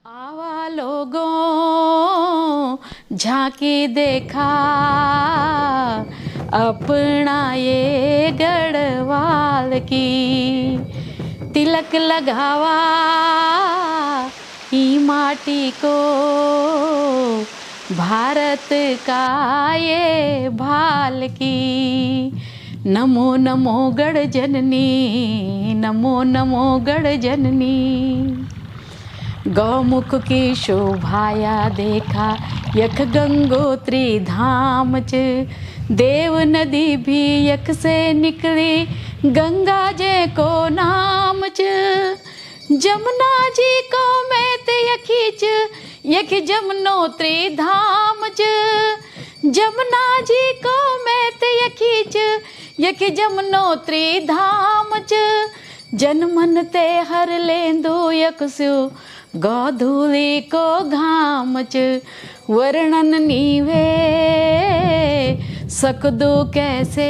आवा लोगों झांकी देखा अपना ये गढ़वाल की, तिलक लगावा ई माटी को, भारत का ये भाल की। नमो नमो गढ़ जननी, नमो नमो गढ़ जननी। गौमुख की शोभाया देखा यख गंगोत्री धाम च, देव नदी भी यख से निकली गंगा जे को नाम च। जमुना जी को मैत यखी च, यख जमुनोत्री धाम च। जमुना जी को मैत यखी च, यख जमुनोत्री धाम च। जनमन ते हर लेंदो यख स्यो गोधूली को घाम च। वर्णन नीवे सकदो कैसे,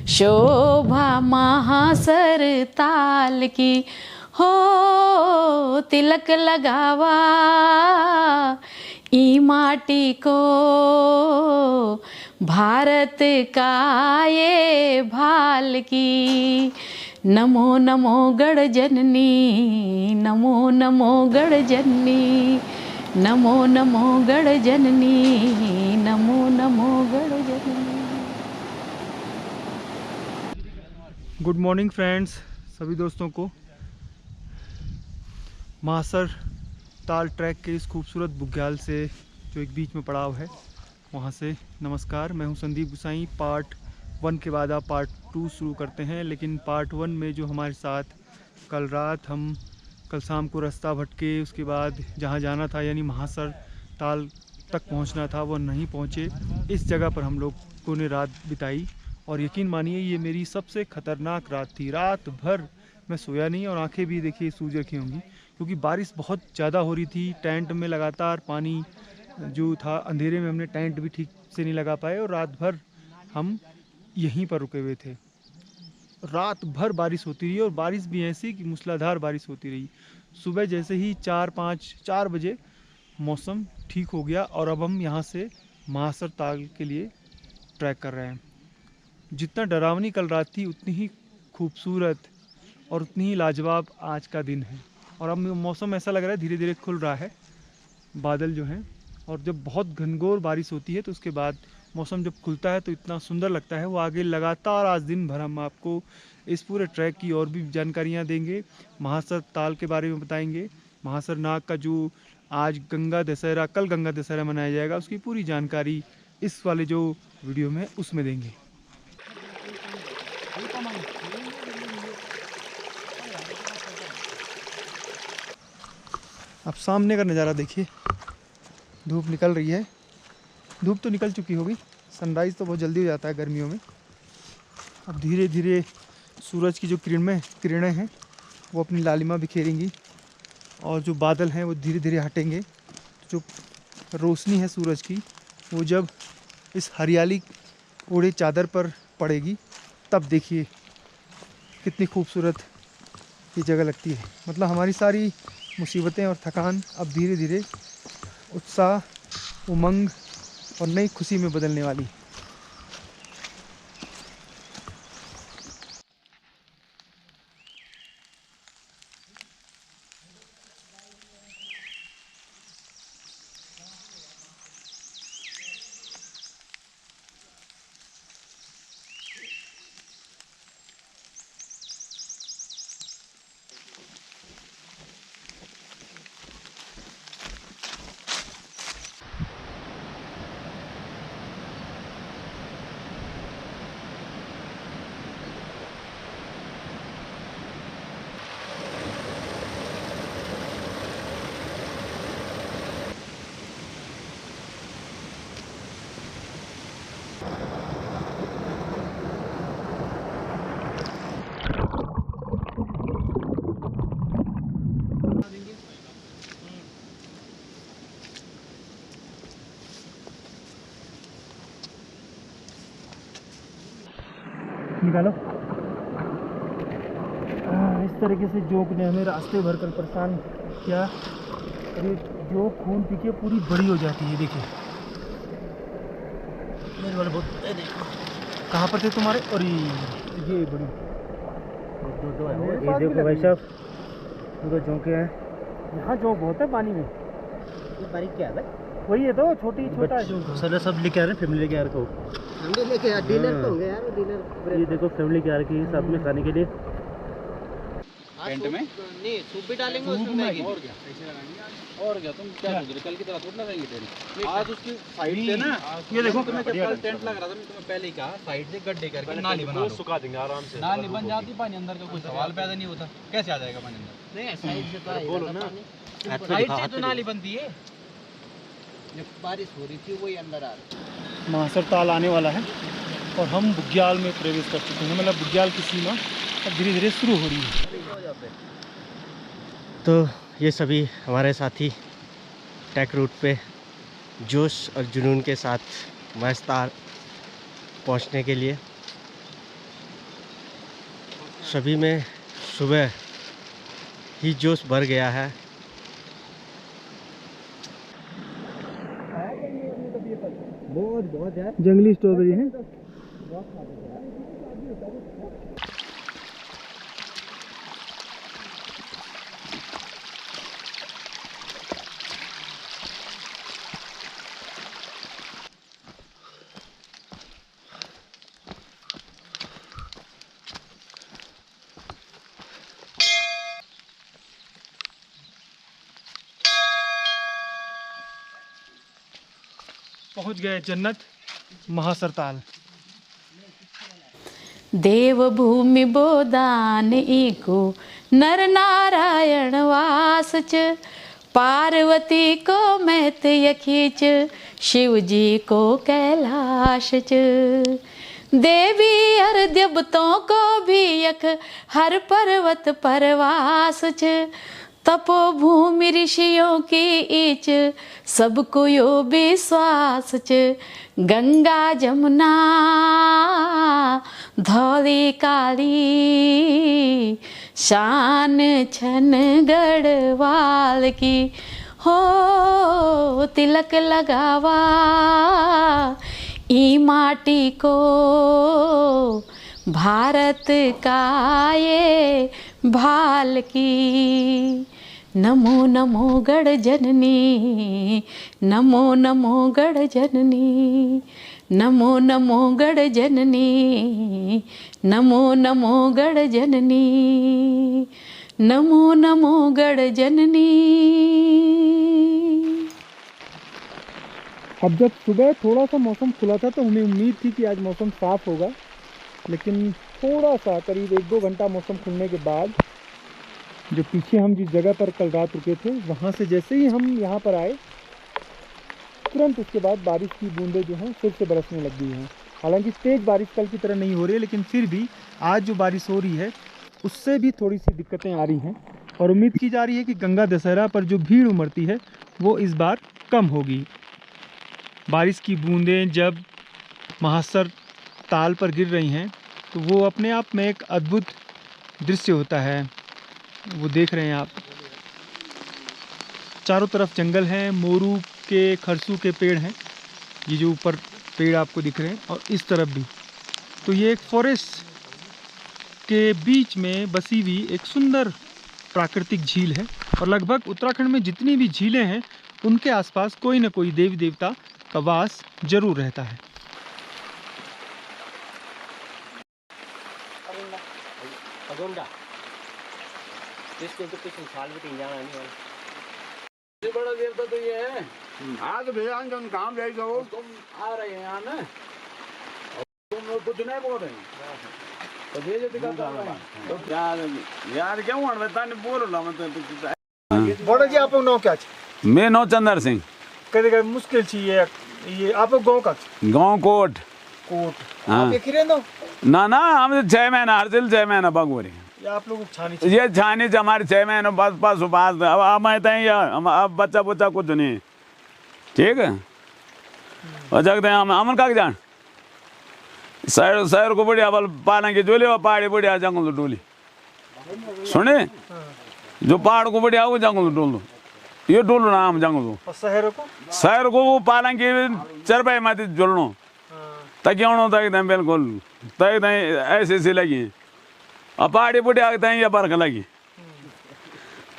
शोभा महासर ताल की। हो तिलक लगावा ई माटी को, भारत का ये भाल की। नमो नमो गढ़ जननी, नमो नमो गढ़ जननी, नमो नमो गढ़ जननी, नमो नमो गढ़ जननी। गुड मॉर्निंग फ्रेंड्स, सभी दोस्तों को महासर ताल ट्रैक के इस खूबसूरत बुग्याल से जो एक बीच में पड़ाव है वहाँ से नमस्कार। मैं हूँ संदीप गुसाई। पार्ट 1 के बाद आप पार्ट 2 शुरू करते हैं, लेकिन पार्ट 1 में जो हमारे साथ कल रात हम कल शाम को रास्ता भटके, उसके बाद जहाँ जाना था यानी महासर ताल तक पहुँचना था वो नहीं पहुँचे। इस जगह पर हम लोगों ने रात बिताई और यकीन मानिए ये मेरी सबसे ख़तरनाक रात थी। रात भर मैं सोया नहीं और आंखें भी देखिए सूज रखी होंगी क्योंकि बारिश बहुत ज़्यादा हो रही थी। टेंट में लगातार पानी जो था, अंधेरे में हमने टेंट भी ठीक से नहीं लगा पाए और रात भर हम यहीं पर रुके हुए थे। रात भर बारिश होती रही और बारिश भी ऐसी कि मूसलाधार बारिश होती रही। सुबह जैसे ही 4 बजे मौसम ठीक हो गया और अब हम यहाँ से महासर ताल के लिए ट्रैक कर रहे हैं। जितना डरावनी कल रात थी उतनी ही खूबसूरत और उतनी ही लाजवाब आज का दिन है। और अब मौसम ऐसा लग रहा है धीरे धीरे खुल रहा है, बादल जो हैं, और जब बहुत घनघोर बारिश होती है तो उसके बाद मौसम जब खुलता है तो इतना सुंदर लगता है। वो आगे लगातार आज दिन भर हम आपको इस पूरे ट्रैक की और भी जानकारियाँ देंगे, महासर ताल के बारे में बताएंगे, महासर नाग का जो आज गंगा दशहरा, कल गंगा दशहरा मनाया जाएगा, उसकी पूरी जानकारी इस वाले जो वीडियो में उसमें देंगे। अब सामने का नज़ारा देखिए, धूप निकल रही है। धूप तो निकल चुकी होगी, सनराइज़ तो बहुत जल्दी हो जाता है गर्मियों में। अब धीरे धीरे सूरज की जो किरणें हैं वो अपनी लालिमा बिखेरेंगी और जो बादल हैं वो धीरे धीरे हटेंगे। जो रोशनी है सूरज की वो जब इस हरियाली ओढ़े चादर पर पड़ेगी तब देखिए कितनी खूबसूरत ये जगह लगती है। मतलब हमारी सारी मुसीबतें और थकान अब धीरे धीरे उत्साह, उमंग और नई खुशी में बदलने वाली। निकालो। इस तरीके से जोंक ने हमें रास्ते भर कर परेशान किया। और ये जोंक खून पी के पूरी बड़ी हो जाती है। देखिए मेरे वाले बहुत कहाँ पर थे तुम्हारे? और ये बड़ी ये देखो भाई साहब, पूरा जोंके हैं। यहाँ जोंक बहुत है पानी में। ये बारीक क्या है भाई? वही है तो छोटा है जोंक। सर सब लेके आ रहे हैं, फैमिली लेके आ रहे हो। फैमिली लेके आ, डिनर तो होंगे यार, डिनर। ये देखो फैमिली के आ रही है साथ में खाने के लिए। टेंट में नहीं सूप भी डालेंगे उसमें। और क्या तुम क्या सोच रहे? कल की तरह थोड़ा ना रहेंगे टेंट। आज उसकी साइड से ना, ये देखो तुम्हें जब कल टेंट लग रहा था, मैं तुम्हें पहले ही कहा साइड से गड्ढे करके नाली बना लो। सुखा देंगे आराम से। नाली बन जाती, पानी अंदर का कोई सवाल पैदा नहीं होता। कैसे आ जाएगा पानी अंदर? नहीं साइड से तो बोलो ना, साइड से तो नाली बनती है। जब बारिश हो रही थी वही अंदर आ रही। महासर ताल आने वाला है और हम बुग्याल में प्रवेश कर चुके हैं। मतलब बुग्याल की सीमा अब धीरे धीरे शुरू हो रही है। तो ये सभी हमारे साथी ट्रैक रूट पे जोश और जुनून के साथ मस्तार पहुंचने के लिए। सभी में सुबह ही जोश भर गया है। बहुत है। जंगली स्ट्रॉबेरी है। पहुंच गए जन्नत महासर ताल। देवभूमि बोदान एको नर नारायण वास च, पार्वती को मैत यखीच, शिव जी को कैलाश च। देवी हर देवतों को भी यख हर पर्वत परवास च। तपोभूमि ऋषियों की ईच, सबको यो विश्वास च। गंगा जमुना धौली काली, शान छन गढ़वाल की। हो तिलक लगावा ई माटी को, भारत का ये भाल की। नमो नमो गढ़ जननी, नमो नमो गढ़ जननी, नमो नमो गढ़ जननी, नमो नमो गढ़ जननी, नमो नमो गढ़ जननी। अब जब सुबह थोड़ा सा मौसम खुला था तो हमें उम्मीद थी कि आज मौसम साफ होगा, लेकिन थोड़ा सा करीब 1-2 घंटा मौसम खुलने के बाद जो पीछे हम जिस जगह पर कल रात रुके थे वहाँ से जैसे ही हम यहाँ पर आए, तुरंत उसके बाद बारिश की बूंदें जो हैं फिर से बरसने लग गई हैं। हालांकि तेज़ बारिश कल की तरह नहीं हो रही है, लेकिन फिर भी आज जो बारिश हो रही है उससे भी थोड़ी सी दिक्कतें आ रही हैं। और उम्मीद की जा रही है कि गंगा दशहरा पर जो भीड़ उमड़ती है वो इस बार कम होगी। बारिश की बूंदें जब महासर ताल पर गिर रही हैं तो वो अपने आप में एक अद्भुत दृश्य होता है। वो देख रहे हैं आप, चारों तरफ जंगल हैं, मोरू के खरसू के पेड़ हैं, ये जो ऊपर पेड़ आपको दिख रहे हैं, और इस तरफ भी। तो ये एक फॉरेस्ट के बीच में बसी हुई एक सुंदर प्राकृतिक झील है। और लगभग उत्तराखंड में जितनी भी झीलें हैं उनके आसपास कोई ना कोई देवी देवता का वास जरूर रहता है। बड़ा देवता तो ये है। हाँ तो भैया हम काम रहे तो तुम आ रहे हैं यहाँ ना, तुम लोग कुछ नहीं बोल रहे तो भेज तो यार क्यों बोल रहा मैं। बड़ा जी आप नाम क्या? मैं नौ चंदर सिंह। कभी मुश्किल चाहिए ये आप गाँव का? गाँव कोट। हाँ। ना ना हम 6 महीना हर 6 महीना बगोरी। आप लोग ये छानी हमारे 6 महीने बस अब मैं अब बच्चा बुच्चा कुछ नहीं। ठीक है और जगते हैं हम अमन का जान शहर को बढ़िया बल पालन की जोली और पहाड़ी बढ़िया जंगल तो डोली सुने जो पहाड़ को बढ़िया वो जंगल डोल ये डोल नाम जंगल और शहर को वो पालन के चरपाई माती जोड़नो ताकि उन्हों तक दम बिल्कुल तक ऐसे ऐसे लगी अब पहाड़ी बढ़िया तक ये बरख लगी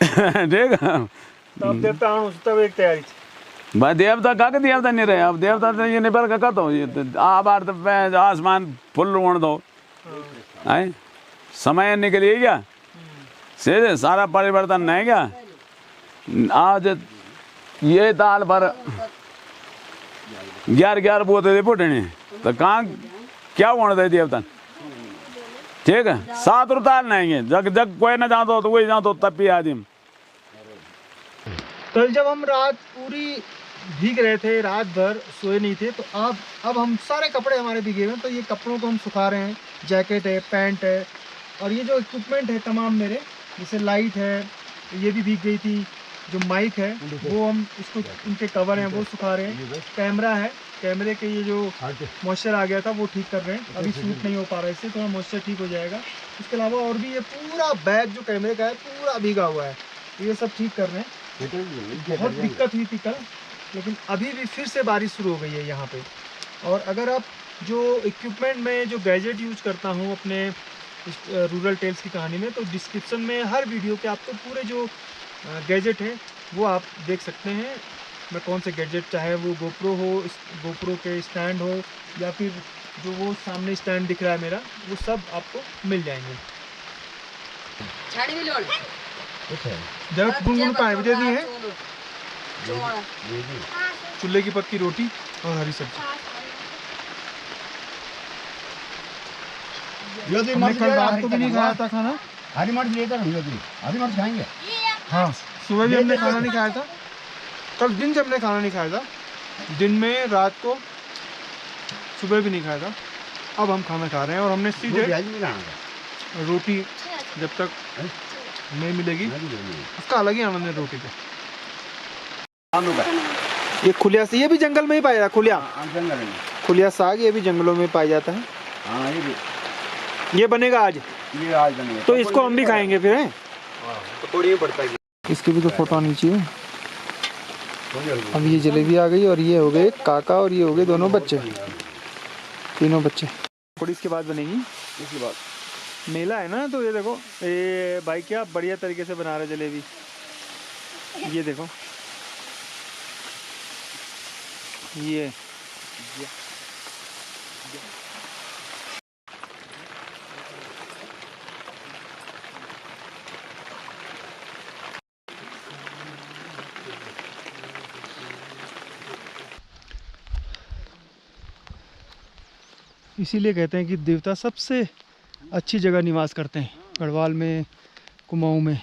ठीक है। तब देवता तब एक तैयारी भाई देवता का देवता नहीं रहे अब देवता तो ये नहीं बरख का तो ये आप आसमान फुल उड़ दो है समय निकलिए क्या सीधे सारा परिवर्तन नहीं क्या आज ये ताल पर 11 बोते थे पुटने तो कहाँ क्या होना था देवता ठीक है 7 ताल नहीं है जग जग कोई ना जानता हो तो वही जानता हो तब भी आदिम। कल जब हम रात पूरी भीग रहे थे रात भर सोए नहीं थे तो अब हम सारे कपड़े हमारे भीगे हुए हैं तो ये कपड़ों को हम सुखा रहे हैं। जैकेट है पैंट है और ये जो इक्विपमेंट है तमाम मेरे जैसे लाइट है ये भी भीग गई थी जो माइक है वो हम इसको इनके कवर हैं वो सुखा रहे हैं। कैमरा है कैमरे के ये जो मॉइस्चर आ गया था वो ठीक कर रहे हैं अभी शूट नहीं हो पा रहा है इससे थोड़ा मॉइस्चर ठीक हो जाएगा। इसके अलावा और भी ये पूरा बैग जो कैमरे का है पूरा भीगा हुआ है ये सब ठीक कर रहे हैं। बहुत दिक्कत हुई थी कल लेकिन अभी भी फिर से बारिश शुरू हो गई है यहाँ पे। और अगर आप जो इक्विपमेंट में जो गैजेट यूज करता हूँ अपने रूरल टेल्स की कहानी में तो डिस्क्रिप्शन में हर वीडियो के आपको पूरे जो गैजेट है वो आप देख सकते हैं। मैं कौन से गैजेट चाहे वो गोप्रो हो गोप्रो के स्टैंड हो या फिर जो वो सामने स्टैंड दिख रहा है मेरा वो सब आपको मिल जाएंगे। जब गुनगुन पानी दे दी है चूल्हे की पक्की रोटी और हरी सब्जी। हमने कल रात को भी नहीं खाया था खाना हरी मिर्च लेकर हरी मिर्च खाएंगे। हाँ सुबह भी हमने खाना नहीं खाया था कल दिन से हमने खाना नहीं खाया था दिन में रात को सुबह भी नहीं खाया था अब हम खाना खा रहे हैं और हमने सीधे रोटी जब तक नहीं मिलेगी उसका अलग ही आनंद है रोटी का। ये खुलिया से ये भी जंगल में ही पाया जाता है खुलिया साग ये भी जंगलों में पाया जाता है। हाँ ये बनेगा आज बनेगा तो इसको हम भी खाएंगे फिर हैं पकौड़ी पड़ता है। इसकी भी तो फोटो आनी चाहिए। अब ये जलेबी आ गई और ये हो गए काका और ये हो गए दोनों बच्चे तीनों बच्चे। थोड़ी इसके बाद बनेगी इसके बाद मेला है ना तो ये देखो ये भाई क्या बढ़िया तरीके से बना रहे जलेबी ये देखो ये इसीलिए कहते हैं कि देवता सबसे अच्छी जगह निवास करते हैं। गढ़वाल में कुमाऊं में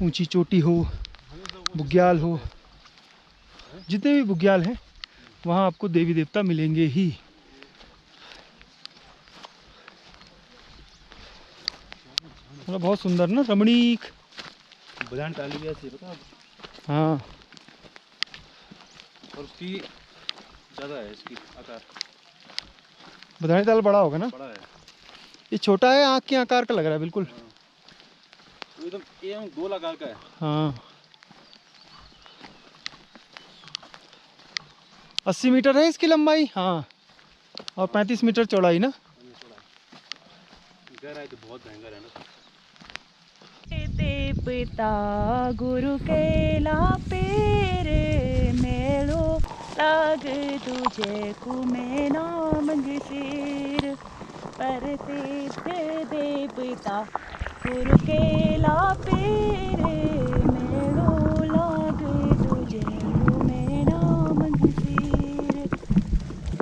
ऊंची चोटी हो बुग्याल हो जितने भी बुग्याल हैं वहाँ आपको देवी देवता मिलेंगे ही। मतलब बहुत सुंदर ना रमणीक टाली भी ऐसी बता। हाँ और उसकी ज़्यादा है इसकी आकार बधानी ताल बड़ा होगा ना बड़ा है ये छोटा है आँख के आकार का लग रहा है बिल्कुल एकदम गोल आकार का है। हाँ 80 मीटर है इसकी लंबाई हाँ और 35 मीटर चौड़ाई ना। गहराई तो बहुत भयंकर है ना। पिता गुरु के लापेर मेलो लाग तुझे कुमे नाम सिर पर दे पिता गुरु के लापेर मेलो लाग तुझे कुमे नाम सिर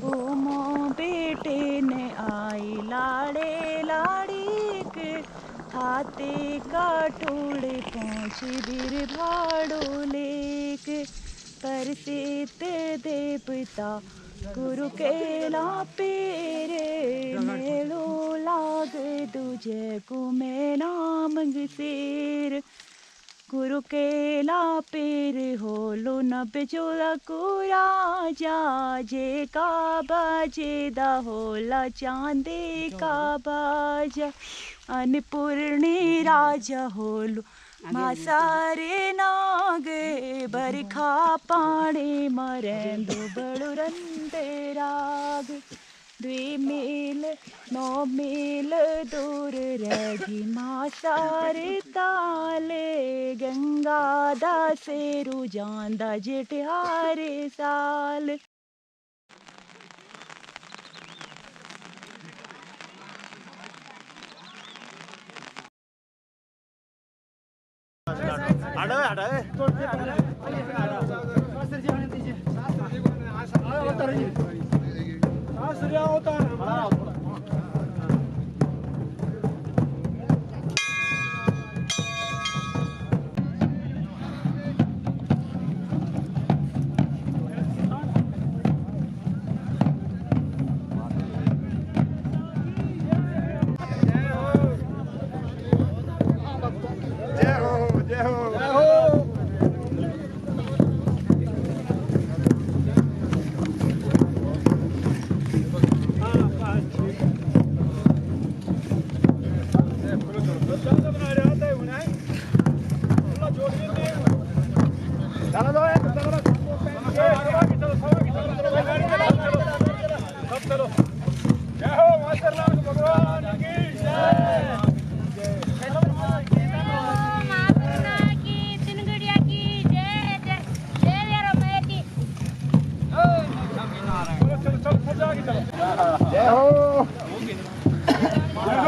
ओ माँ बेटे ने आई लाड़े लाड़ी के हाथे का टोड़े पहुँच बिर भाड़ो लेक कर से देवता गुरु के लापेरे मेलो लाग तुझे कुमे नाम सिर गुरु के लापेर होलो न बेजोला कुरा जा जे का बाजे दा होला चांदे का बाजा अन्नपूर्णी राजा होलु मासारे नागे बरखा पानी मरेंदो बड़ुरंते राग 2 मील 9 मील दूर रही मासारे ताले गंगा दा सेरू जांदा जेठहारे साल।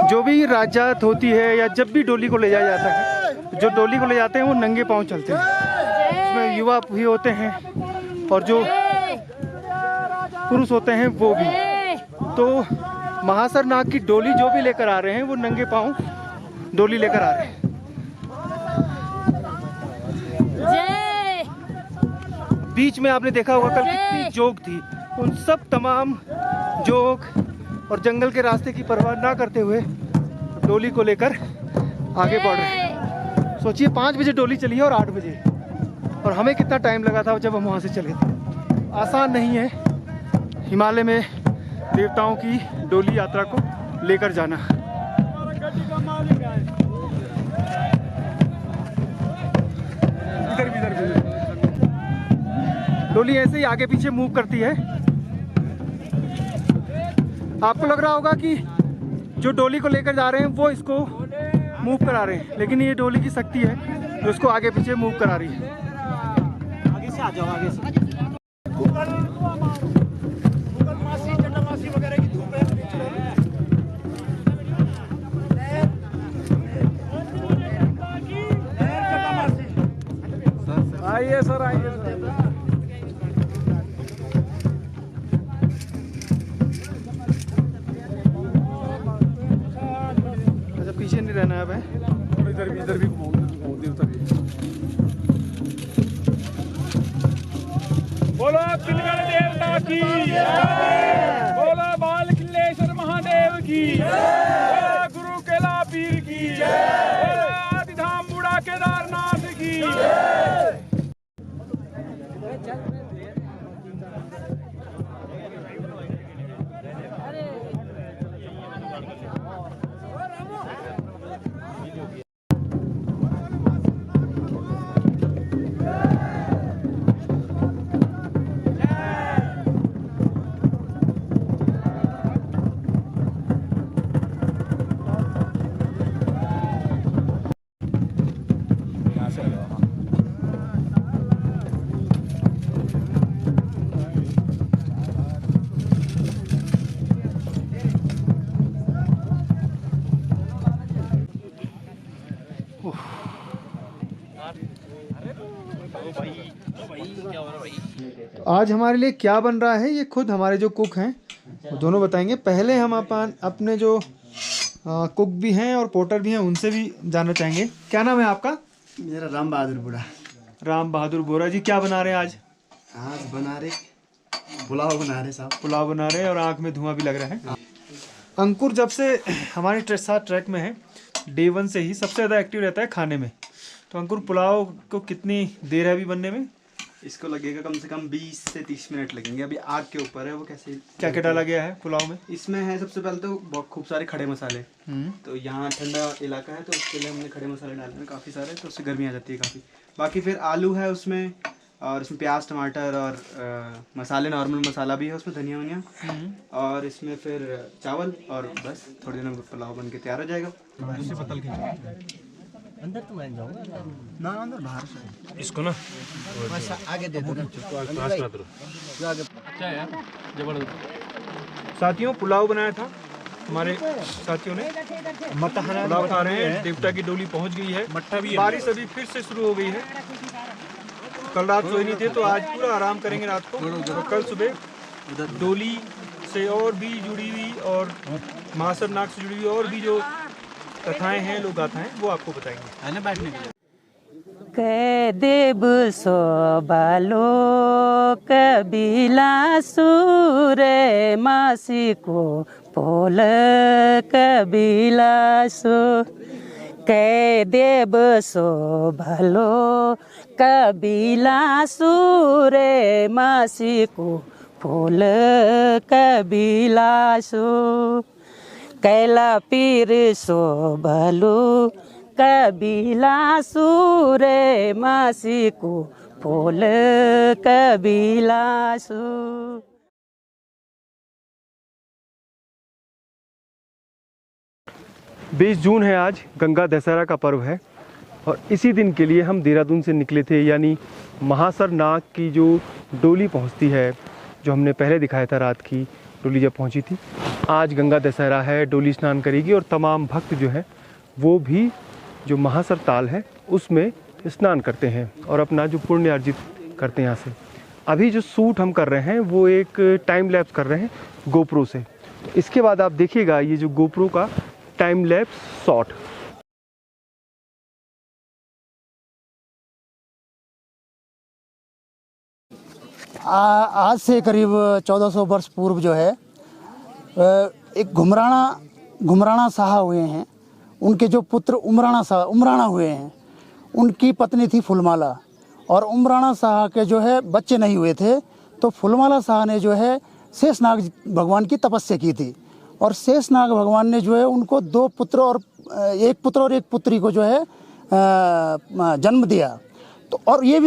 जो भी राजात होती है या जब भी डोली को ले जाया जाता है, जो डोली को ले जाते हैं वो नंगे पांव चलते हैं। उसमें युवा भी होते हैं और जो पुरुष होते हैं वो भी। तो महासर नाग की डोली जो भी लेकर आ रहे हैं वो नंगे पांव डोली लेकर आ रहे हैं। बीच में आपने देखा होगा कल कितनी जोग थी, उन सब तमाम जोग और जंगल के रास्ते की परवाह ना करते हुए डोली को लेकर आगे बढ़ रहे हैं। सोचिए 5 बजे डोली चली है और 8 बजे, और हमें कितना टाइम लगा था जब हम वहाँ से चले थे। आसान नहीं है हिमालय में देवताओं की डोली यात्रा को लेकर जाना। डोली ऐसे ही आगे पीछे मूव करती है। आपको लग रहा होगा कि जो डोली को लेकर जा रहे हैं वो इसको मूव करा रहे हैं, लेकिन ये डोली की शक्ति है जो उसको आगे पीछे मूव करा रही है। आगे से आ जाओ, आगे से। आइए सर, आइए सर। अच्छा, पीछे नहीं रहना है अब, इधर भी बोलो किलगढ़ देवता की, बोलो बाल किल्लेश्वर महादेव की, बोलो गुरु केला पीर की, बोलो आदिधाम बूढ़ा केदारनाथ की। आज हमारे लिए क्या बन रहा है ये खुद हमारे जो कुक हैं वो दोनों बताएंगे। पहले हम अपने जो कुक भी हैं और पोर्टर भी हैं उनसे भी जानना चाहेंगे। क्या नाम है आपका? मेरा राम बहादुर बोरा। राम बहादुर बोरा जी, क्या बना रहे हैं आज? आज बना रहे पुलाव बना रहे साहब। पुलाव बना रहे हैं और आँख में धुआं भी लग रहा है। अंकुर जब से हमारे साथ ट्रैक में है, डे 1 से ही सबसे ज़्यादा एक्टिव रहता है खाने में। तो अंकुर, पुलाव को कितनी देर है अभी बनने में? इसको लगेगा कम से कम 20 से 30 मिनट लगेंगे। अभी आग के ऊपर है वो कैसे। क्या क्या डाला गया है पुलाव में? इसमें है सबसे पहले तो बहुत खूब सारे खड़े मसाले। तो यहाँ ठंडा इलाका है तो उसके लिए हमने खड़े मसाले डाले हैं काफ़ी सारे, तो उससे गर्मी आ जाती है काफ़ी। बाकी फिर आलू है उसमें, और इसमें प्याज टमाटर और मसाले, नॉर्मल मसाला भी है उसमें, धनिया वनिया, और इसमें फिर चावल, और बस थोड़ी देर में पुलाव बन के तैयार हो जाएगा। अंदर तो मैं जाऊंगा ना, अंदर बाहर से इसको ना आगे दे दो ना। अच्छा है यार, जबरदस्त। साथियों पुलाव बनाया था हमारे साथियों ने, पुलाव खा रहे हैं। देवता की डोली पहुंच गई है। मट्ठा भी है। बारिश अभी फिर से शुरू हो गई है। कल रात सोए नहीं थे तो आज पूरा आराम करेंगे रात को। तो कल सुबह डोली से और भी जुड़ी हुई और महासर नाग से जुड़ी हुई और भी जो कथाएं हैं, लोक गाथाएं, वो आपको बताएंगे। बैठने के लिए कै देव सोबालो कबिला सूरे मासी को पोल कबिला सो कै देव सोबालो कबिला सूरे मासी को फूल कबिला सो कैला पीर सोबलू कबिला सूरे मासी को फूल कबिला सू। 20 जून है आज, गंगा दशहरा का पर्व है और इसी दिन के लिए हम देहरादून से निकले थे। यानी महासर नाग की जो डोली पहुंचती है, जो हमने पहले दिखाया था, रात की डोली जब पहुंची थी। आज गंगा दशहरा है, डोली स्नान करेगी और तमाम भक्त जो हैं वो भी जो महासर ताल है उसमें स्नान करते हैं और अपना जो पुण्य अर्जित करते हैं यहाँ से। अभी जो शूट हम कर रहे हैं वो एक टाइम लैप्स कर रहे हैं गोप्रो से। तो इसके बाद आप देखिएगा ये जो गोप्रो का टाइम लैप्स शॉट। आज से करीब 1400 वर्ष पूर्व जो है एक घुमराणा शाह हुए हैं। उनके जो पुत्र उमराणा हुए हैं, उनकी पत्नी थी फुलमाला, और उमराणा शाह के जो है बच्चे नहीं हुए थे, तो फुलमाला शाह ने जो है शेषनाग भगवान की तपस्या की थी। और शेषनाग भगवान ने जो है उनको 2 पुत्र और एक पुत्र और एक पुत्री को जो है जन्म दिया। तो और ये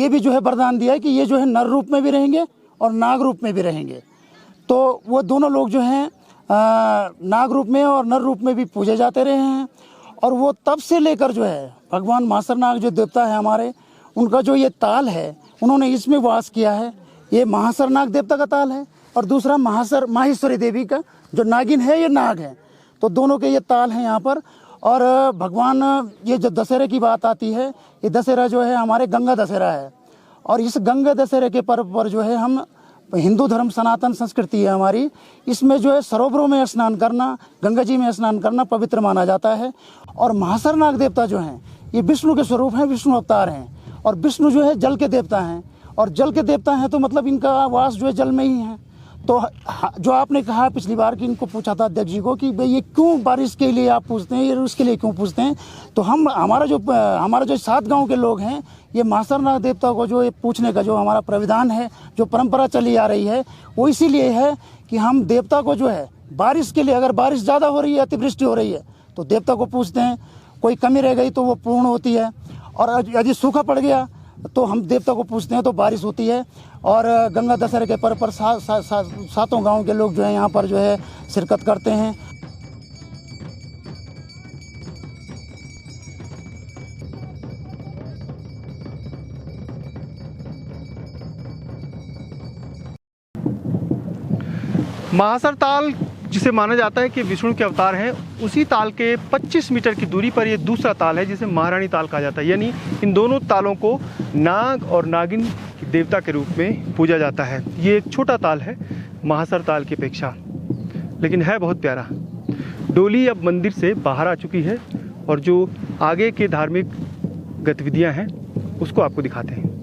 भी जो है वरदान दिया है कि ये जो है नर रूप में भी रहेंगे और नाग रूप में भी रहेंगे। तो वो दोनों लोग जो हैं नाग रूप में और नर रूप में भी पूजे जाते रहे हैं। और वो तब से लेकर जो है भगवान महासर नाग जो देवता है हमारे, उनका जो ये ताल है उन्होंने इसमें वास किया है। ये महासर नाग देवता का ताल है और दूसरा माहेश्वरी देवी का जो नागिन है ये नाग है। तो दोनों के ये ताल हैं यहाँ पर। और भगवान ये जो दशहरे की बात आती है, ये दशहरा जो है हमारे गंगा दशहरा है। और इस गंगा दशहरे के पर्व पर जो है हम हिंदू धर्म सनातन संस्कृति है हमारी, इसमें जो है सरोवरों में स्नान करना, गंगा जी में स्नान करना पवित्र माना जाता है। और महासर नाग देवता जो हैं ये विष्णु के स्वरूप हैं, विष्णु अवतार हैं। और विष्णु जो है जल के देवता हैं, और जल के देवता हैं तो मतलब इनका वास जो है जल में ही है। तो जो आपने कहा पिछली बार कि इनको पूछा था अध्यक्ष जी को कि भाई ये क्यों बारिश के लिए आप पूछते हैं, ये उसके लिए क्यों पूछते हैं, तो हमारा जो 7 गांव के लोग हैं, ये महासर नाग देवता को जो ये पूछने का जो हमारा प्राविधान है, जो परंपरा चली आ रही है, वो इसीलिए है कि हम देवता को जो है बारिश के लिए, अगर बारिश ज़्यादा हो रही है, अतिवृष्टि हो रही है, तो देवता को पूछते हैं। कोई कमी रह गई तो वो पूर्ण होती है, और यदि सूखा पड़ गया तो हम देवता को पूछते हैं तो बारिश होती है। और गंगा दशहरे के पर्व पर 7 गाँव के लोग जो है यहाँ पर जो है शिरकत करते हैं। महासर ताल जिसे माना जाता है कि विष्णु के अवतार हैं, उसी ताल के 25 मीटर की दूरी पर ये दूसरा ताल है जिसे महारानी ताल कहा जाता है। यानी इन दोनों तालों को नाग और नागिन देवता के रूप में पूजा जाता है। ये एक छोटा ताल है महासर ताल की अपेक्षा, लेकिन है बहुत प्यारा। डोली अब मंदिर से बाहर आ चुकी है और जो आगे के धार्मिक गतिविधियां हैं उसको आपको दिखाते हैं।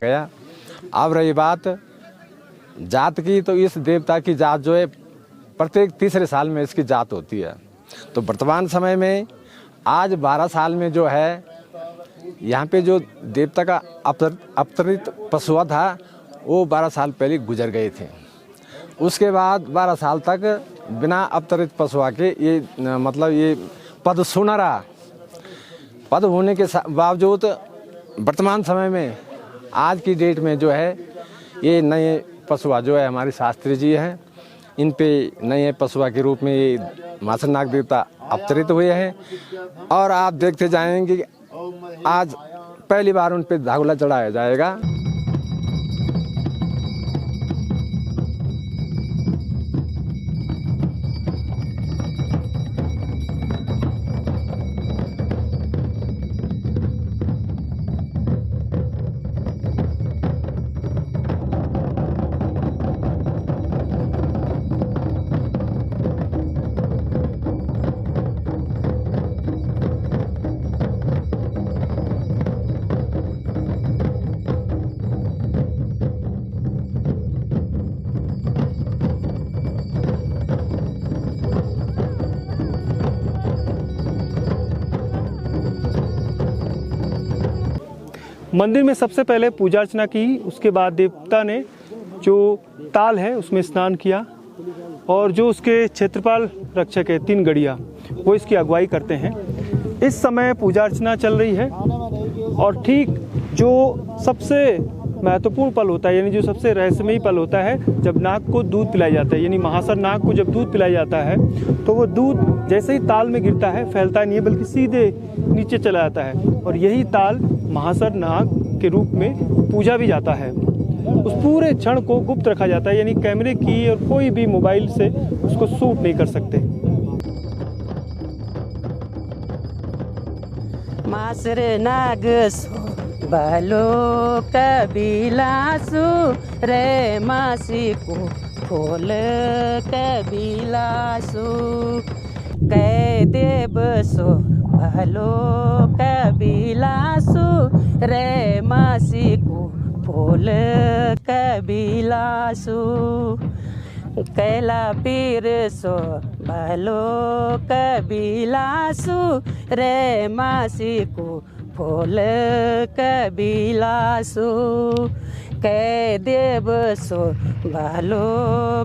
गया। अब रही बात जात की, तो इस देवता की जात जो है प्रत्येक तीसरे साल में इसकी जात होती है। तो वर्तमान समय में आज 12 साल में जो है यहाँ पे जो देवता का अवतरित पशुआ था वो 12 साल पहले गुजर गए थे। उसके बाद 12 साल तक बिना अवतरित पशुआ के ये मतलब ये पद सुना रहा। पद होने के बावजूद वर्तमान समय में आज की डेट में जो है ये नए पशुआ जो है हमारे शास्त्री जी हैं, इन पे नए पशुआ के रूप में ये मासर नाग देवता अवतरित हुए हैं। और आप देखते जाएंगे कि आज पहली बार उन पे धागुला चढ़ाया जाएगा। मंदिर में सबसे पहले पूजा अर्चना की, उसके बाद देवता ने जो ताल है उसमें स्नान किया और जो उसके क्षेत्रपाल रक्षक है 3 गड़िया वो इसकी अगुवाई करते हैं। इस समय पूजा अर्चना चल रही है और ठीक जो सबसे महत्वपूर्ण पल होता है यानी जो सबसे रहस्यमयी पल होता है जब नाग को दूध पिलाया जाता है, यानी महासर नाग को जब दूध पिलाया जाता है तो वो दूध जैसे ही ताल में गिरता है फैलता नहीं है बल्कि सीधे नीचे चला जाता है और यही ताल महासर नाग के रूप में पूजा भी जाता है। उस पूरे क्षण को गुप्त रखा जाता है, यानी कैमरे की और कोई भी मोबाइल से उसको शूट नहीं कर सकते। मासर नाग सो बालो कबिलासु रे मासी को फूल कबिलासु कै देव सो बालो कबिलासु रे मासी को फूल कबिलासु कैला पीर सो बालो कबिलासु रे मासी को फूल कबिलासु कै देव सो बालो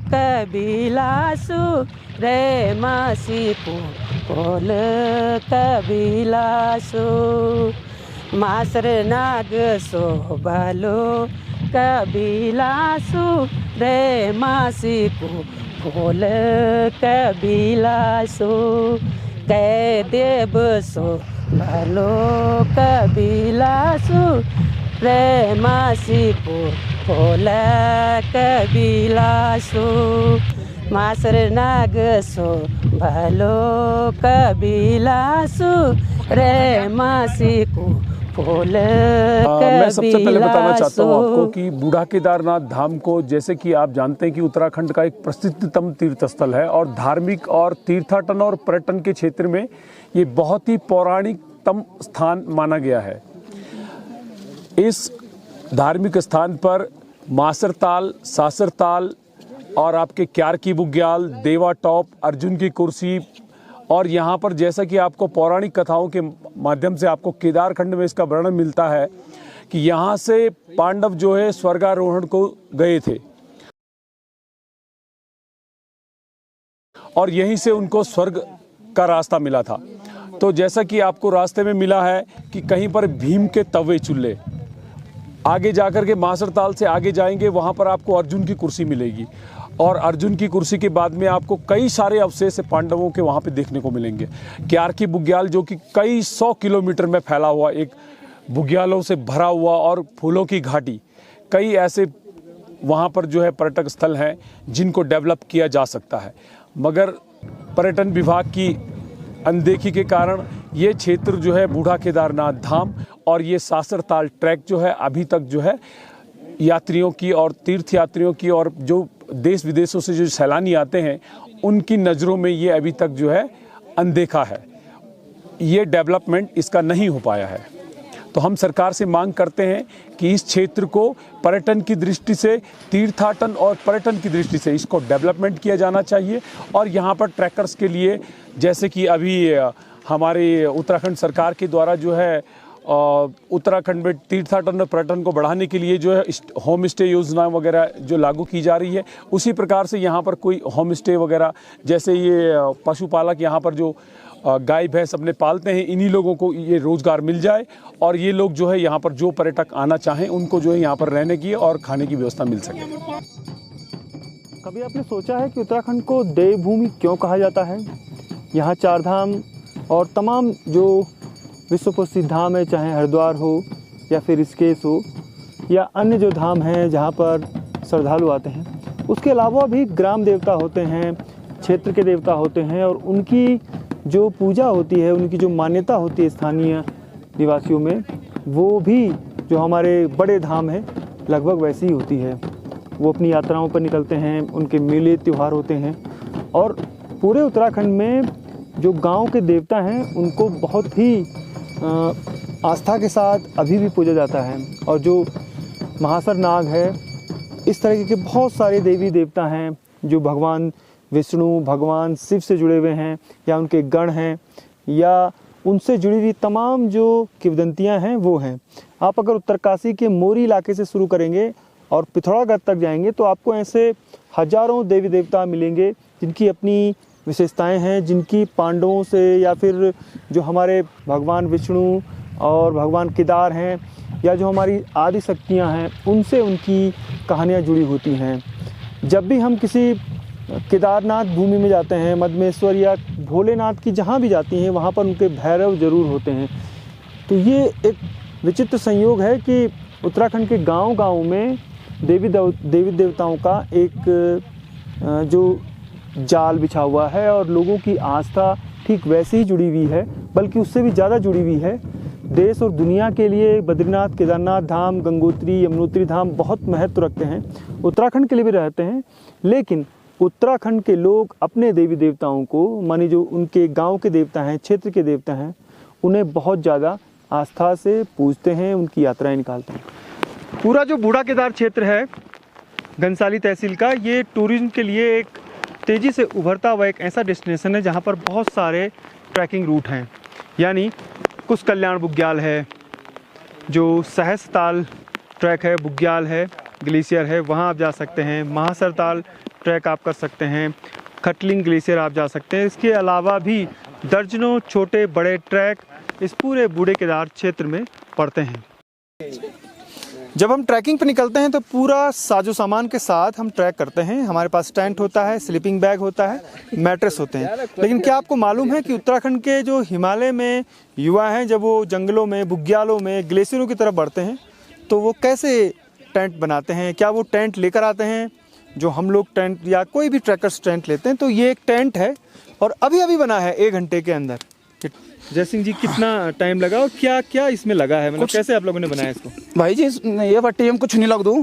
कबिलासु रे मासी को फूल कबिलासु मासर नाग सो बालो कबिलासु रे मासी को फूल कबिलासु कै देव सो बालो कबिलासु रे मासी को फूल कबिलासु मासर नाग सो बालो कबिलासु रे मासी को फूल मैं सबसे पहले बताना चाहता हूँ आपको कि बूढ़ा केदारनाथ धाम को, जैसे कि आप जानते हैं कि उत्तराखंड का एक प्रसिद्धतम तीर्थ स्थल है और धार्मिक और तीर्थाटन और पर्यटन के क्षेत्र में ये बहुत ही पौराणिकतम स्थान माना गया है। इस धार्मिक स्थान पर मासर ताल, सासर ताल और आपके क्यार की बुग्याल, देवा टॉप, अर्जुन की कुर्सी और यहाँ पर जैसा कि आपको पौराणिक कथाओं के माध्यम से आपको केदारखंड में इसका वर्णन मिलता है कि यहाँ से पांडव जो है स्वर्गारोहण को गए थे और यहीं से उनको स्वर्ग का रास्ता मिला था। तो जैसा कि आपको रास्ते में मिला है कि कहीं पर भीम के तवे चूल्हे, आगे जाकर के मासर ताल से आगे जाएंगे वहाँ पर आपको अर्जुन की कुर्सी मिलेगी और अर्जुन की कुर्सी के बाद में आपको कई सारे अवशेष पांडवों के वहाँ पे देखने को मिलेंगे। क्यार की बुग्याल जो कि कई 100 किलोमीटर में फैला हुआ एक बुग्यालों से भरा हुआ और फूलों की घाटी, कई ऐसे वहाँ पर जो है पर्यटक स्थल हैं जिनको डेवलप किया जा सकता है, मगर पर्यटन विभाग की अनदेखी के कारण ये क्षेत्र जो है बूढ़ा केदारनाथ धाम और ये सासर ताल ट्रैक जो है अभी तक जो है यात्रियों की और तीर्थ यात्रियों की और जो देश विदेशों से जो सैलानी आते हैं उनकी नज़रों में ये अभी तक जो है अनदेखा है, ये डेवलपमेंट इसका नहीं हो पाया है। तो हम सरकार से मांग करते हैं कि इस क्षेत्र को पर्यटन की दृष्टि से, तीर्थाटन और पर्यटन की दृष्टि से इसको डेवलपमेंट किया जाना चाहिए। और यहाँ पर ट्रैकर्स के लिए, जैसे कि अभी हमारे उत्तराखंड सरकार के द्वारा जो है उत्तराखंड में तीर्थाटन और पर्यटन को बढ़ाने के लिए जो है होम स्टे योजना वगैरह जो लागू की जा रही है, उसी प्रकार से यहाँ पर कोई होम स्टे वगैरह, जैसे ये पशुपालक यहाँ पर जो गाय भैंस अपने पालते हैं, इन्हीं लोगों को ये रोज़गार मिल जाए और ये लोग जो है यहाँ पर जो पर्यटक आना चाहें उनको जो है यहाँ पर रहने की और खाने की व्यवस्था मिल सके। कभी आपने सोचा है कि उत्तराखंड को देवभूमि क्यों कहा जाता है? यहाँ चार धाम और तमाम जो विश्व प्रसिद्ध धाम है, चाहे हरिद्वार हो या फिर ऋषिकेश हो या अन्य जो धाम हैं जहाँ पर श्रद्धालु आते हैं, उसके अलावा भी ग्राम देवता होते हैं, क्षेत्र के देवता होते हैं और उनकी जो पूजा होती है, उनकी जो मान्यता होती है स्थानीय निवासियों में, वो भी जो हमारे बड़े धाम हैं लगभग वैसी ही होती है। वो अपनी यात्राओं पर निकलते हैं, उनके मेले त्यौहार होते हैं और पूरे उत्तराखंड में जो गांव के देवता हैं उनको बहुत ही आस्था के साथ अभी भी पूजा जाता है। और जो महासर नाग है, इस तरह के बहुत सारे देवी देवता हैं जो भगवान विष्णु, भगवान शिव से जुड़े हुए हैं या उनके गण हैं या उनसे जुड़ी हुई तमाम जो किंवदंतियाँ हैं वो हैं। आप अगर उत्तरकाशी के मोरी इलाके से शुरू करेंगे और पिथौरागढ़ तक जाएंगे तो आपको ऐसे हजारों देवी देवता मिलेंगे जिनकी अपनी विशेषताएं हैं, जिनकी पांडवों से या फिर जो हमारे भगवान विष्णु और भगवान केदार हैं या जो हमारी आदि शक्तियाँ हैं उनसे उनकी कहानियाँ जुड़ी होती हैं। जब भी हम किसी केदारनाथ भूमि में जाते हैं, मदमेश्वर या भोलेनाथ की जहाँ भी जाती हैं, वहाँ पर उनके भैरव ज़रूर होते हैं। तो ये एक विचित्र संयोग है कि उत्तराखंड के गांव-गांव में देवी देवताओं का एक जो जाल बिछा हुआ है और लोगों की आस्था ठीक वैसे ही जुड़ी हुई है, बल्कि उससे भी ज़्यादा जुड़ी हुई है। देश और दुनिया के लिए बद्रीनाथ, केदारनाथ धाम, गंगोत्री, यमुनोत्री धाम बहुत महत्व रखते हैं, उत्तराखंड के लिए भी रहते हैं। लेकिन उत्तराखंड के लोग अपने देवी देवताओं को, माने जो उनके गांव के देवता हैं, क्षेत्र के देवता हैं, उन्हें बहुत ज़्यादा आस्था से पूजते हैं, उनकी यात्राएं निकालते हैं। पूरा जो बूढ़ा केदार क्षेत्र है घनसाली तहसील का, ये टूरिज्म के लिए एक तेज़ी से उभरता हुआ एक ऐसा डेस्टिनेशन है जहाँ पर बहुत सारे ट्रैकिंग रूट हैं। यानी कुछ कल्याण बुग्याल है, जो सहस्त्रताल ट्रैक है, बुग्याल है, ग्लेशियर है, वहाँ आप जा सकते हैं। महासरताल ट्रैक आप कर सकते हैं, खटलिंग ग्लेशियर आप जा सकते हैं। इसके अलावा भी दर्जनों छोटे बड़े ट्रैक इस पूरे बूढ़े केदार क्षेत्र में पड़ते हैं। जब हम ट्रैकिंग पर निकलते हैं तो पूरा साजो सामान के साथ हम ट्रैक करते हैं। हमारे पास टेंट होता है, स्लीपिंग बैग होता है, मैट्रेस होते हैं। लेकिन क्या आपको मालूम है कि उत्तराखंड के जो हिमालय में युवा हैं, जब वो जंगलों में, बुग्यालों में, ग्लेशियरों की तरफ बढ़ते हैं तो वो कैसे टेंट बनाते हैं? क्या वो टेंट लेकर आते हैं जो हम लोग टेंट या कोई भी ट्रैकर्स टेंट लेते हैं? तो ये एक टेंट है और अभी अभी बना है 1 घंटे के अंदर। जय सिंह जी, कितना टाइम लगा और क्या क्या इसमें लगा है, मतलब कैसे आप लोगों ने बनाया इसको? भाई जी ये पर टीम कुछ नहीं लग दो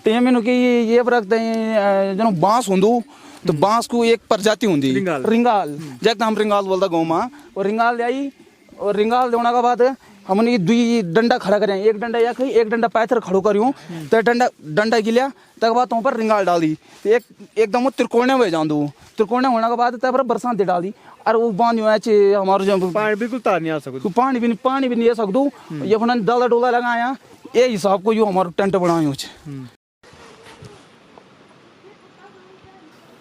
टीम इन की ये रखते हैं जनो बांस होंदू तो बांस को एक प्रजाति होंदी रिंगाल जैसे हम रिंगाल बोलता गाँव में, और रिंगाल आई और रिंगाल देने के बाद हमने दुई डंडा खड़ा करें, एक डंडा या कहीं एक डंडा पैथर खड़ो करूँ तो डंडा गिलिया तक बाद वहाँ पर रिंगाल डाल दी, एकदम वो त्रिकोणे में जान दो, त्रिकोणे होने के बाद तब बरसात डाल दी और वो बांध हमारे जो पानी बिल्कुल तार नहीं आ सकता, पानी भी नहीं आ सकूँ। ये डाला डोला लगाया, ये हिसाब को यो हमारा टेंट बनाए।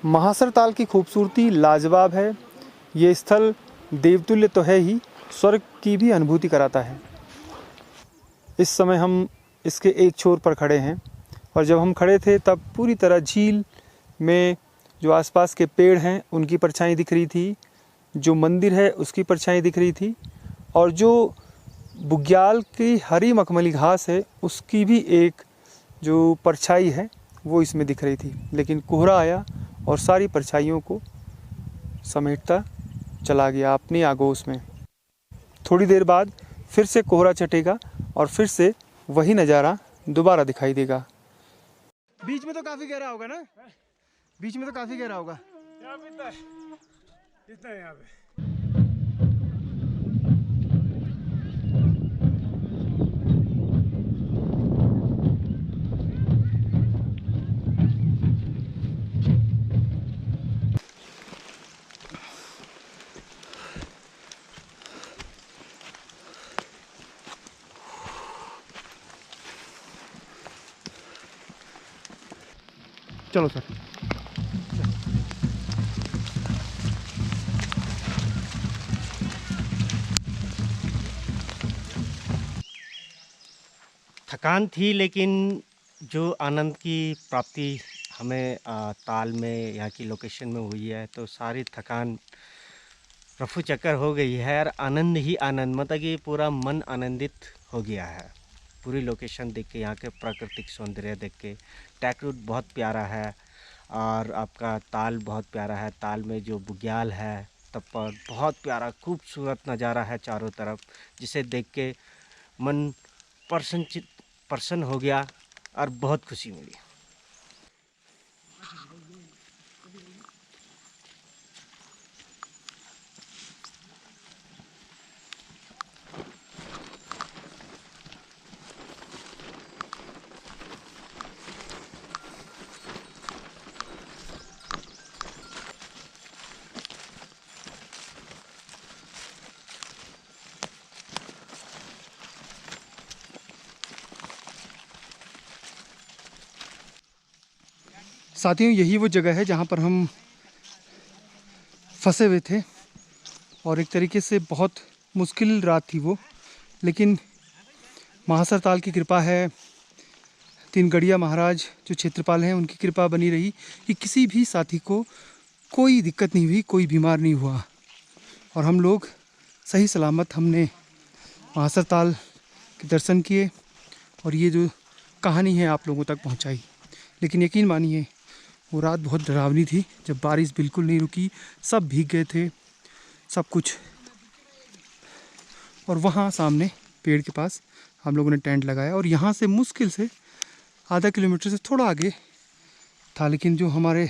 महासर ताल की खूबसूरती लाजवाब है। ये स्थल देवतुल्य तो है ही, स्वर्ग की भी अनुभूति कराता है। इस समय हम इसके एक छोर पर खड़े हैं और जब हम खड़े थे तब पूरी तरह झील में जो आसपास के पेड़ हैं उनकी परछाई दिख रही थी, जो मंदिर है उसकी परछाई दिख रही थी और जो बुग्याल की हरी मखमली घास है उसकी भी एक जो परछाई है वो इसमें दिख रही थी। लेकिन कोहरा आया और सारी परछाइयों को समेटता चला गया अपनी आगोश में। थोड़ी देर बाद फिर से कोहरा छटेगा और फिर से वही नज़ारा दोबारा दिखाई देगा। बीच में तो काफ़ी गहरा होगा ना? बीच में तो काफ़ी गहरा होगा। इतना यहाँ पे चलो सर। थकान थी, लेकिन जो आनंद की प्राप्ति हमें ताल में यहाँ की लोकेशन में हुई है, तो सारी थकान रफू चक्कर हो गई है। और आनंद ही आनंद, मतलब कि पूरा मन आनंदित हो गया है पूरी लोकेशन देख के, यहाँ के प्राकृतिक सौंदर्य देख के। ट्रैक रूट बहुत प्यारा है और आपका ताल बहुत प्यारा है। ताल में जो बुग्याल है तब पर बहुत प्यारा खूबसूरत नज़ारा है चारों तरफ, जिसे देख के मन प्रसन्न हो गया और बहुत खुशी मिली। साथियों, यही वो जगह है जहाँ पर हम फंसे हुए थे और एक तरीके से बहुत मुश्किल रात थी वो, लेकिन महासर ताल की कृपा है, तीन गढ़िया महाराज जो क्षेत्रपाल हैं उनकी कृपा बनी रही कि किसी भी साथी को कोई दिक्कत नहीं हुई, कोई बीमार नहीं हुआ और हम लोग सही सलामत हमने महासर ताल के दर्शन किए और ये जो कहानी है आप लोगों तक पहुंचाई। लेकिन यकीन मानिए वो रात बहुत डरावनी थी, जब बारिश बिल्कुल नहीं रुकी, सब भीग गए थे सब कुछ। और वहाँ सामने पेड़ के पास हम लोगों ने टेंट लगाया और यहाँ से मुश्किल से आधा किलोमीटर से थोड़ा आगे था, लेकिन जो हमारे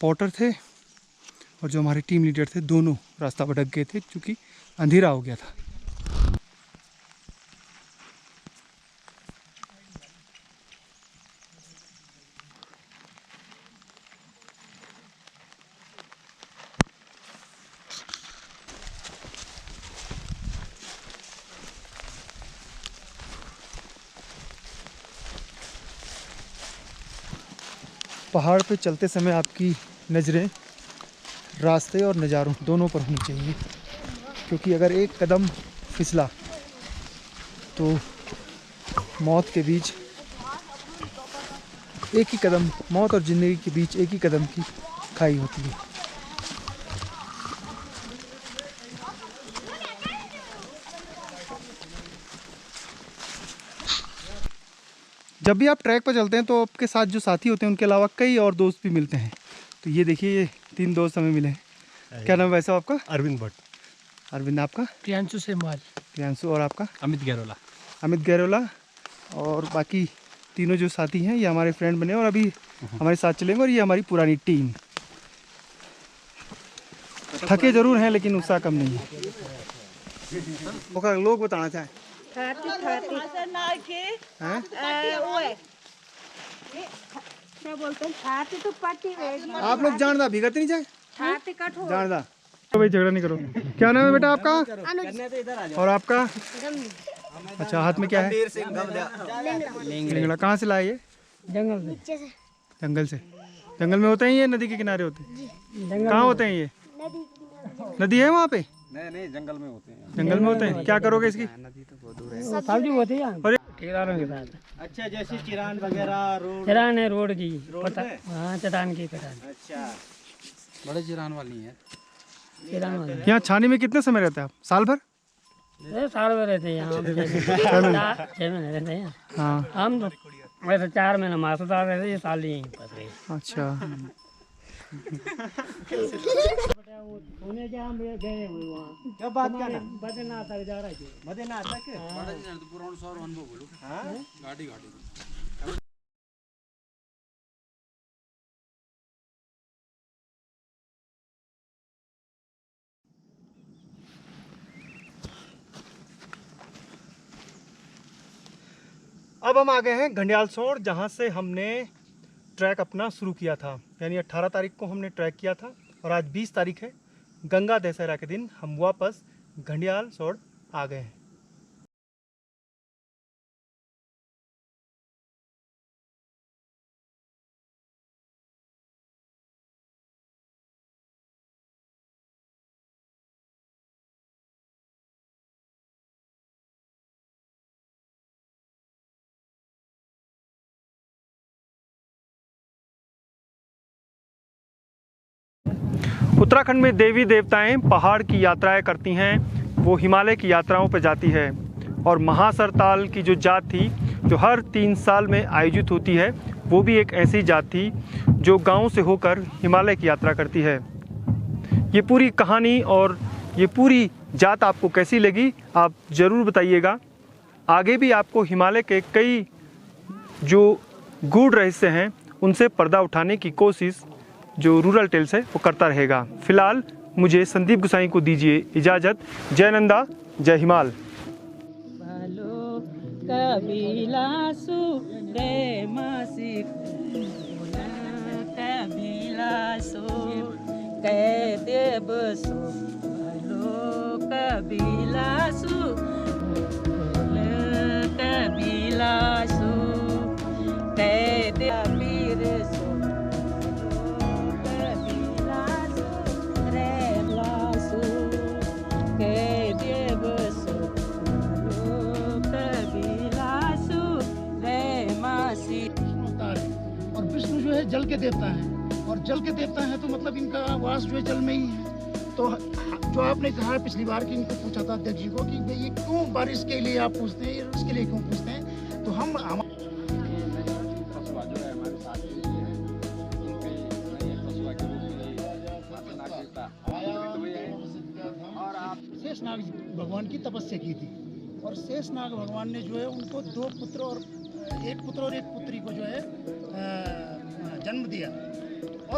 पोर्टर थे और जो हमारे टीम लीडर थे दोनों रास्ता भटक गए थे क्योंकि अंधेरा हो गया था। पहाड़ पे चलते समय आपकी नज़रें रास्ते और नज़ारों दोनों पर होनी चाहिए, क्योंकि अगर एक कदम फिसला तो मौत के बीच एक ही कदम, मौत और ज़िंदगी के बीच एक ही कदम की खाई होती है। जब भी आप ट्रैक पर चलते हैं तो आपके साथ जो साथी होते हैं उनके अलावा कई और दोस्त भी मिलते हैं। तो ये देखिए, ये 3 दोस्त हमें मिले हैं। क्या नाम है वैसे आपका? अरविंद भट्ट। अरविंद, आपका? प्रियांशु सेमवाल। प्रियांशु, और आपका? अमित गहरोला। अमित गहरोला। और बाकी तीनों जो साथी हैं ये हमारे फ्रेंड बने और अभी हमारे साथ चलेंगे और ये हमारी पुरानी टीम। थके जरूर हैं लेकिन उत्साह कम नहीं है। लोग बताना चाहें आप लोग जानदा भीगते नहीं जाए जानदा तो भाई झगड़ा नहीं करो। क्या नाम है बेटा आपका? और आपका? अच्छा, हाथ में क्या है? लिंगड़ा। कहाँ से लाए ये? जंगल से। जंगल में होते हैं ये नदी के किनारे होते हैं? कहाँ होते हैं ये? नदी है वहाँ पे? नहीं, जंगल में होते हैं। जंगल में होते हैं। क्या करोगे इसकी? सब्जी होती है ठेकेदारों के साथ। अच्छा, जैसे चिरान वगैरह रोड? चिरान है रोड की, पता? हाँ, चिरान की चिरान। अच्छा, बड़े चिरान वाली है। चिरान वाली। यहाँ छानी में कितने समय रहते हैं आप? साल भर? साल भर रहते हैं यहाँ। 6 महीने रहते हैं। हाँ, हम तो वैसे 4 महीने मासादार रहते हैं, साल यहीं फंस गए। अच्छा। क्या बात करना? बद्रीनाथ तक जा रहे थे। बद्रीनाथ तक? गाड़ी अब हम आ गए हैं घंडियाल सोड़, जहाँ से हमने ट्रैक अपना शुरू किया था। यानी 18 तारीख को हमने ट्रैक किया था और आज 20 तारीख है। गंगा दशहरा के दिन हम वापस घंडियाल सोड़ आ गए हैं। उत्तराखंड में देवी देवताएं पहाड़ की यात्राएं करती हैं, वो हिमालय की यात्राओं पर जाती है। और महासर ताल की जो जात थी जो हर 3 साल में आयोजित होती है, वो भी एक ऐसी जात थी जो गांव से होकर हिमालय की यात्रा करती है। ये पूरी कहानी और ये पूरी जात आपको कैसी लगी आप ज़रूर बताइएगा। आगे भी आपको हिमालय के कई जो गूढ़ रहस्य हैं उनसे पर्दा उठाने की कोशिश जो रूरल टेल्स है वो करता रहेगा। फिलहाल मुझे संदीप गुसाई को दीजिए इजाज़त। जय नंदा, जय हिमाल। कबीलासु रे मासिक कबीलासु कै देवसु भलो कबीलासु कबीलासु कै देवीरसु कबीलासु रे लासु कै देवसु और विष्णु जो है जल के देवता हैं, और जल के देवता हैं तो मतलब इनका वास जो है जल में ही है। तो जो आपने कहा पिछली बार कि इनको पूछा था अध्यक्ष जी को कि भाई ये क्यों बारिश के लिए आप पूछते हैं, उसके लिए क्यों पूछते हैं, तो हम शेषनाग भगवान की तपस्या की थी, और शेषनाग भगवान ने जो है उनको 2 पुत्र और एक पुत्री को जो है जन्म दिया।